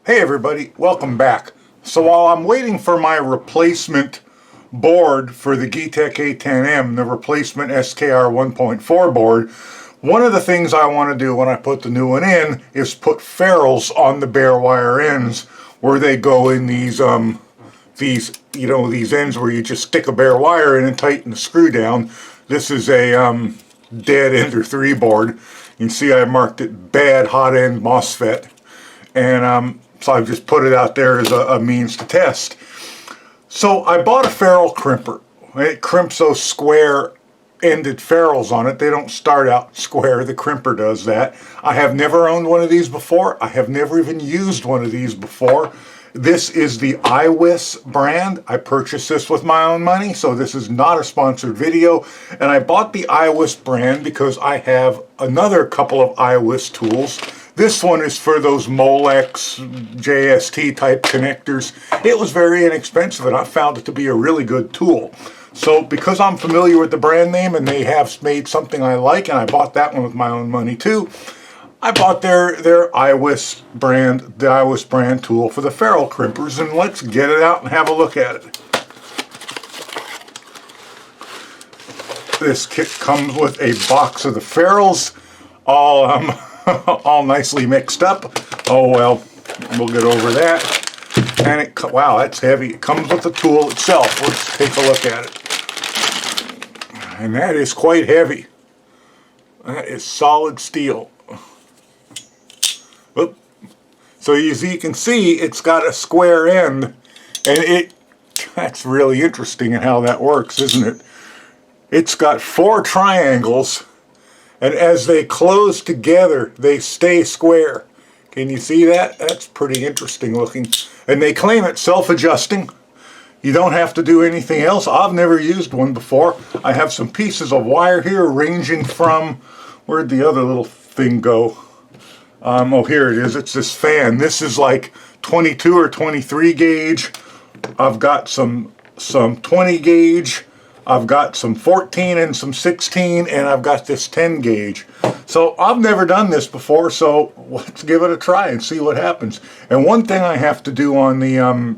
Hey everybody, welcome back. So while I'm waiting for my replacement board for the Getek A10M, the replacement SKR 1.4 board, one of the things I want to do when I put the new one in is put ferrules on the bare wire ends where they go in these ends where you just stick a bare wire in and tighten the screw down. This is a dead Ender 3 board. You can see I marked it bad hot end MOSFET, and so I've just put it out there as a means to test. So I bought a ferrule crimper. It crimps those square-ended ferrules on it. They don't start out square. The crimper does that. I have never owned one of these before. I have never even used one of these before. This is the Iwiss brand. I purchased this with my own money, so this is not a sponsored video. And I bought the Iwiss brand because I have another couple of Iwiss tools. This one is for those Molex JST type connectors. It was very inexpensive and I found it to be a really good tool. So because I'm familiar with the brand name and they have made something I like, and I bought that one with my own money too, I bought their Iwiss brand, the Iwiss brand tool for the ferrule crimpers, and let's get it out and have a look at it. This kit comes with a box of the ferrules, all nicely mixed up. Oh well, we'll get over that. And wow, that's heavy. It comes with the tool itself. Let's take a look at it. And that is quite heavy. That is solid steel. Oop. So as you can see, it's got a square end, and that's really interesting in how that works, isn't it? It's got 4 triangles, and as they close together, they stay square. Can you see that? That's pretty interesting looking. And they claim it's self-adjusting. You don't have to do anything else. I've never used one before. I have some pieces of wire here ranging from, where'd the other little thing go? Oh, here it is. It's this fan. This is like 22 or 23 gauge. I've got some 20 gauge. I've got some 14 and some 16, and I've got this 10 gauge. So I've never done this before, so let's give it a try and see what happens. And one thing I have to do on the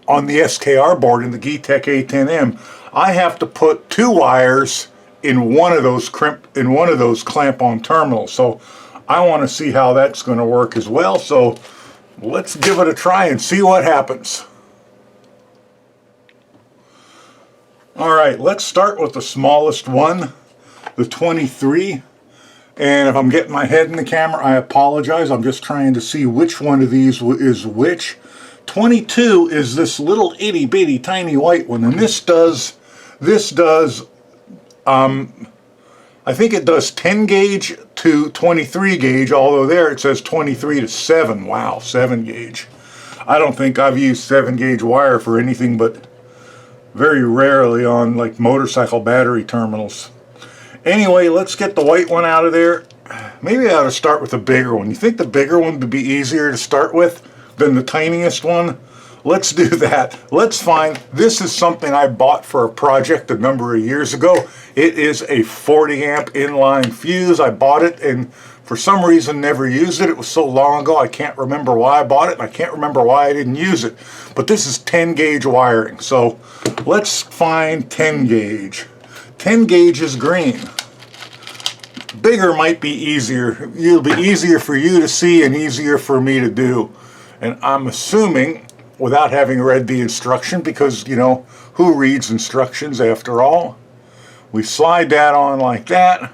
SKR board in the Getek A10M, I have to put 2 wires in one of those clamp-on terminals. So I want to see how that's going to work as well. So let's give it a try and see what happens. Alright, let's start with the smallest one, the 23. And if I'm getting my head in the camera, I apologize. I'm just trying to see which one of these is which. 22 is this little itty bitty tiny white one, and this does I think it does 10 gauge to 23 gauge, although there it says 23 to 7. Wow, 7 gauge. I don't think I've used 7 gauge wire for anything but very rarely on like motorcycle battery terminals. Anyway, let's get the white one out of there. Maybe I ought to start with the bigger one. You think the bigger one would be easier to start with than the tiniest one? Let's do that. Let's find, this is something I bought for a project a number of years ago. It is a 40 amp inline fuse. I bought it and for some reason never used it. It was so long ago I can't remember why I bought it, and I can't remember why I didn't use it. But this is 10 gauge wiring. So let's find 10 gauge. 10 gauge is green. Bigger might be easier. It'll be easier for you to see and easier for me to do. And I'm assuming, without having read the instruction, because, you know, who reads instructions after all? We slide that on like that.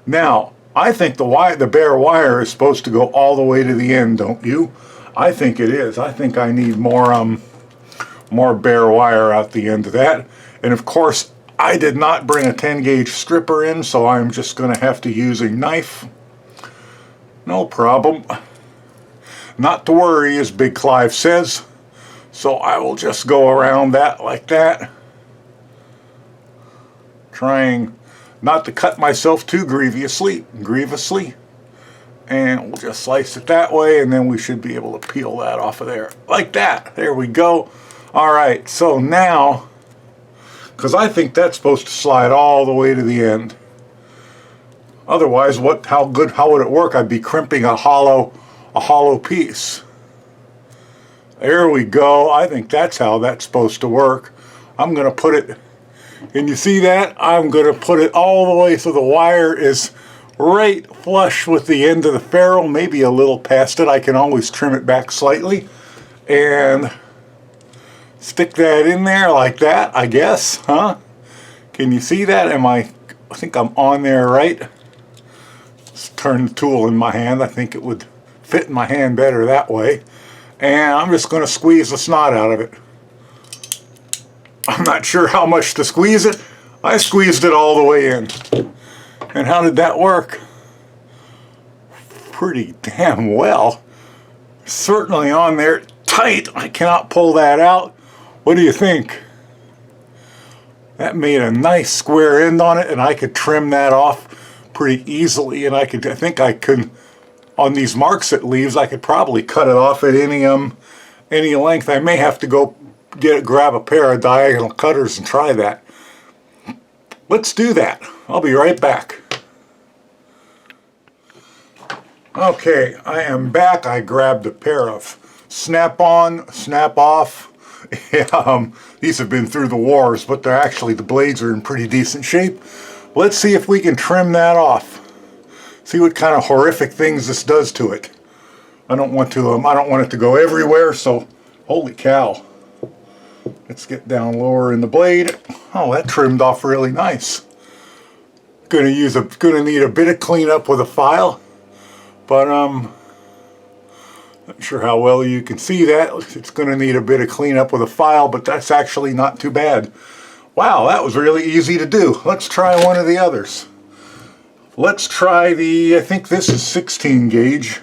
Now, I think the bare wire is supposed to go all the way to the end, don't you? I think it is. I think I need more bare wire out the end of that. And of course, I did not bring a 10 gauge stripper in, so I'm just going to have to use a knife. No problem. Not to worry, as Big Clive says. So I will just go around that like that, trying not to cut myself too grievously. And we'll just slice it that way, and then we should be able to peel that off of there. Like that. There we go. Alright, so now, because I think that's supposed to slide all the way to the end. Otherwise, how would it work? I'd be crimping a hollow a hollow piece. There we go. I think that's how that's supposed to work. I'm going to put it, can you see that? I'm going to put it all the way so the wire is right flush with the end of the ferrule, maybe a little past it. I can always trim it back slightly and stick that in there like that, I guess, huh? Can you see that? I think I'm on there right. Let's turn the tool in my hand. I think it would fit in my hand better that way. And I'm just going to squeeze the snot out of it. I'm not sure how much to squeeze it. I squeezed it all the way in. And how did that work? Pretty damn well. Certainly on there tight. I cannot pull that out. What do you think? That made a nice square end on it, and I could trim that off pretty easily. And I think I could, on these marks it leaves, I could probably cut it off at any length. I may have to go grab a pair of diagonal cutters and try that. Let's do that. I'll be right back. Okay, I am back. I grabbed a pair of snap-on, snap-off. These have been through the wars, but they're actually, the blades are in pretty decent shape. Let's see if we can trim that off. See what kind of horrific things this does to it. I don't want it to go everywhere, so holy cow. Let's get down lower in the blade. Oh, that trimmed off really nice. Gonna need a bit of cleanup with a file, but not sure how well you can see that. It's gonna need a bit of cleanup with a file, but that's actually not too bad. Wow, that was really easy to do. Let's try one of the others. Let's try I think this is 16 gauge.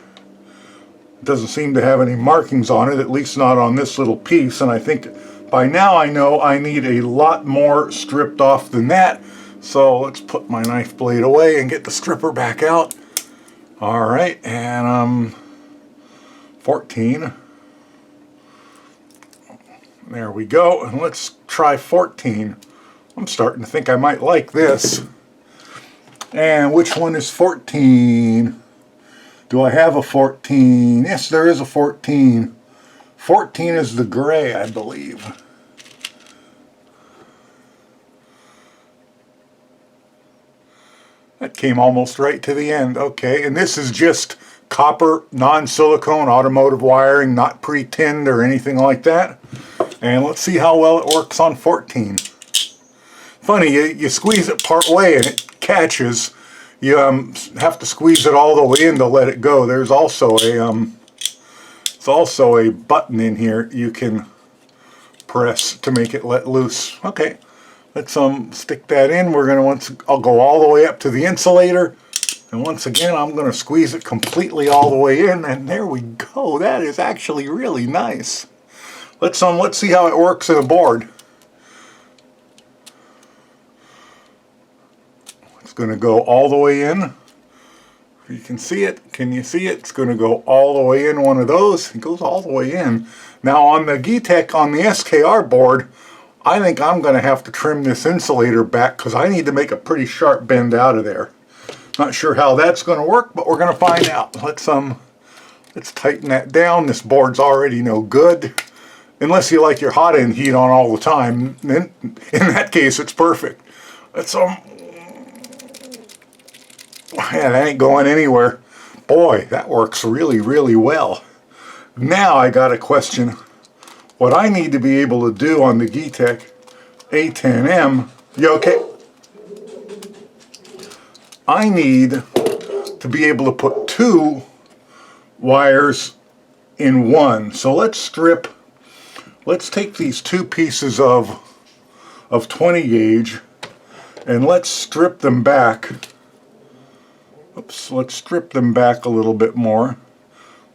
It doesn't seem to have any markings on it, at least not on this little piece, and I think by now I know I need a lot more stripped off than that. So let's put my knife blade away and get the stripper back out. Alright, and 14. There we go, and let's try 14. I'm starting to think I might like this. And which one is 14? Do I have a 14? Yes, there is a 14. 14 is the gray, I believe. That came almost right to the end. Okay, and this is just copper, non-silicone automotive wiring, not pre-tinned or anything like that. And let's see how well it works on 14. Funny, you squeeze it part way and it catches. You have to squeeze it all the way in to let it go. There's also a button in here you can press to make it let loose. Okay, let's stick that in. I'll go all the way up to the insulator, and once again I'm going to squeeze it completely all the way in, and there we go. That is actually really nice. Let's see how it works in a board. It's going to go all the way in. You can see it. Can you see it? It's going to go all the way in one of those. It goes all the way in. Now on the Getek, on the SKR board, I think I'm going to have to trim this insulator back because I need to make a pretty sharp bend out of there. Not sure how that's going to work, but we're going to find out. Let's tighten that down. This board's already no good. Unless you like your hot end heat on all the time. Then in that case, it's perfect. Let's yeah, that ain't going anywhere. Boy, that works really, really well. Now I got a question. What I need to be able to do on the Getek A10M, you okay? I need to be able to put two wires in one. So let's take these two pieces of 20 gauge and let's strip them back. Oops, let's strip them back a little bit more.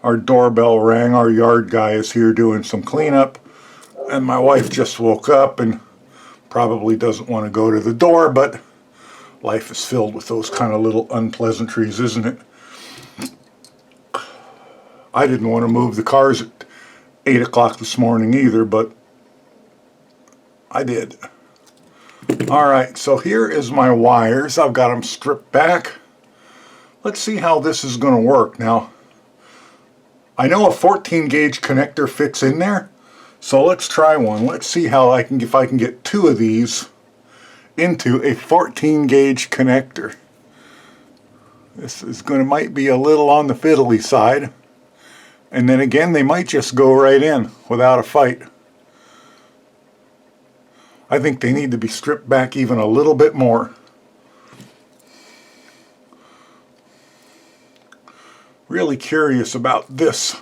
Our doorbell rang. Our yard guy is here doing some cleanup, and my wife just woke up and probably doesn't want to go to the door, but life is filled with those kind of little unpleasantries, isn't it? I didn't want to move the cars at 8 o'clock this morning either, but I did. Alright, so here is my wires. I've got them stripped back. Let's see how this is going to work. Now, I know a 14 gauge connector fits in there, so let's try one. Let's see how if I can get 2 of these into a 14 gauge connector. This is might be a little on the fiddly side, and then again they might just go right in without a fight. I think they need to be stripped back even a little bit more. Really curious about this.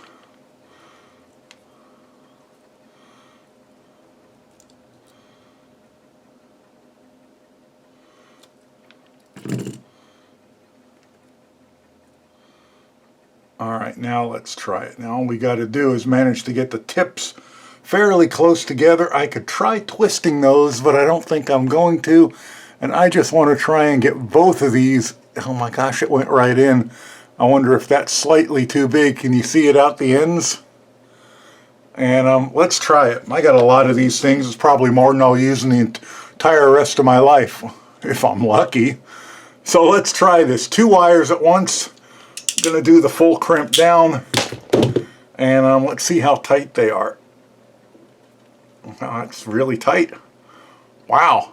Alright, now let's try it. Now all we got to do is manage to get the tips fairly close together. I could try twisting those, but I don't think I'm going to. And I just want to try and get both of these. Oh my gosh, it went right in. I wonder if that's slightly too big. Can you see it out the ends? And let's try it. I got a lot of these things. It's probably more than I'll use in the entire rest of my life, if I'm lucky. So let's try this. 2 wires at once. I'm going to do the full crimp down. And let's see how tight they are. That's really tight. Wow.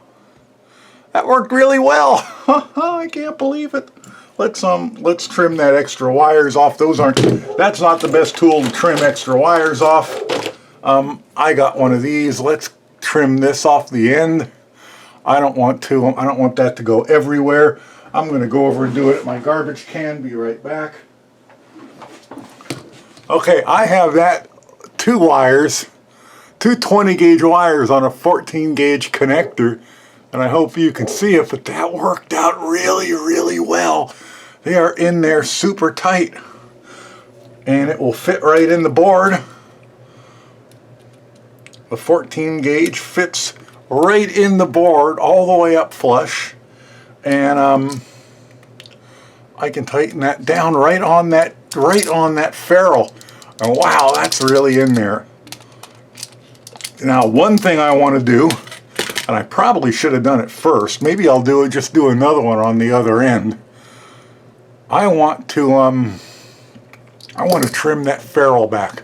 That worked really well. I can't believe it. Let's trim that extra wires off. That's not the best tool to trim extra wires off. I got one of these. Let's trim this off the end. I don't want that to go everywhere. I'm going to go over and do it at my garbage can. Be right back. Okay, I have that 2 wires, 2 20 gauge wires on a 14 gauge connector, and I hope you can see it, but that worked out really, really well. They are in there super tight, and it will fit right in the board. The 14 gauge fits right in the board all the way up flush, and I can tighten that down right on that ferrule. And wow, that's really in there. Now, one thing I want to do, and I probably should have done it first, maybe I'll just do another one on the other end. I want to trim that ferrule back.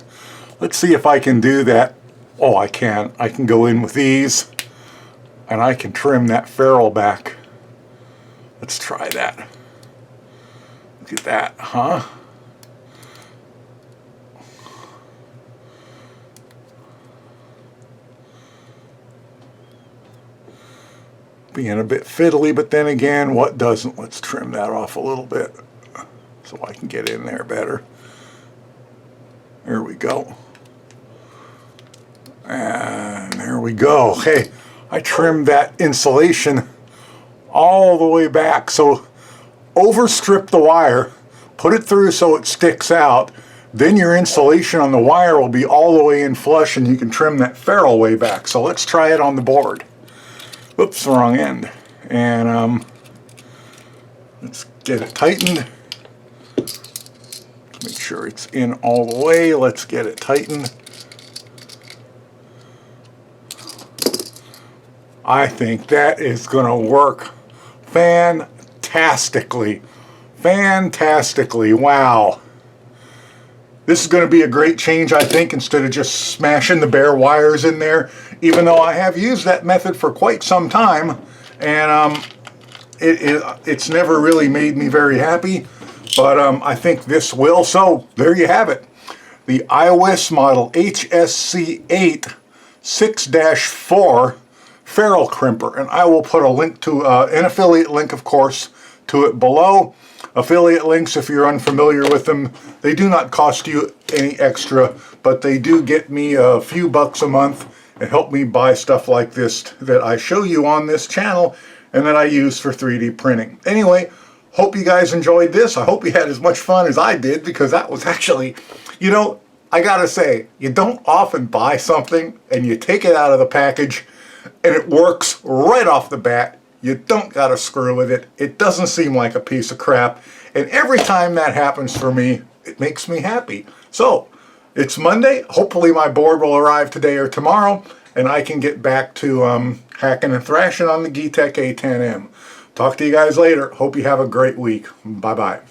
Let's see if I can do that. Oh, I can. I can go in with these, and I can trim that ferrule back. Let's try that. Look at that, huh? Being a bit fiddly, but then again, what doesn't? Let's trim that off a little bit so I can get in there better. There we go. And there we go. Hey, I trimmed that insulation all the way back. So overstrip the wire, put it through so it sticks out, then your insulation on the wire will be all the way in flush, and you can trim that ferrule way back. So let's try it on the board. Oops, wrong end. And let's get it tightened. Make sure it's in all the way. Let's get it tightened. I think that is going to work fantastically. Fantastically. Wow. This is going to be a great change, I think, instead of just smashing the bare wires in there, even though I have used that method for quite some time, and it's never really made me very happy, but I think this will. So there you have it. The Iwiss model HSC8 6-4 ferrule crimper, and I will put a link to an affiliate link, of course, to it below. Affiliate links, if you're unfamiliar with them, they do not cost you any extra, but they do get me a few bucks a month and help me buy stuff like this that I show you on this channel and that I use for 3D printing. Anyway, hope you guys enjoyed this. I hope you had as much fun as I did, because that was actually, you know, I gotta say, you don't often buy something and you take it out of the package and it works right off the bat. You don't got to screw with it. It doesn't seem like a piece of crap. And every time that happens for me, it makes me happy. So, it's Monday. Hopefully my board will arrive today or tomorrow, and I can get back to hacking and thrashing on the Geeetech A10M. Talk to you guys later. Hope you have a great week. Bye-bye.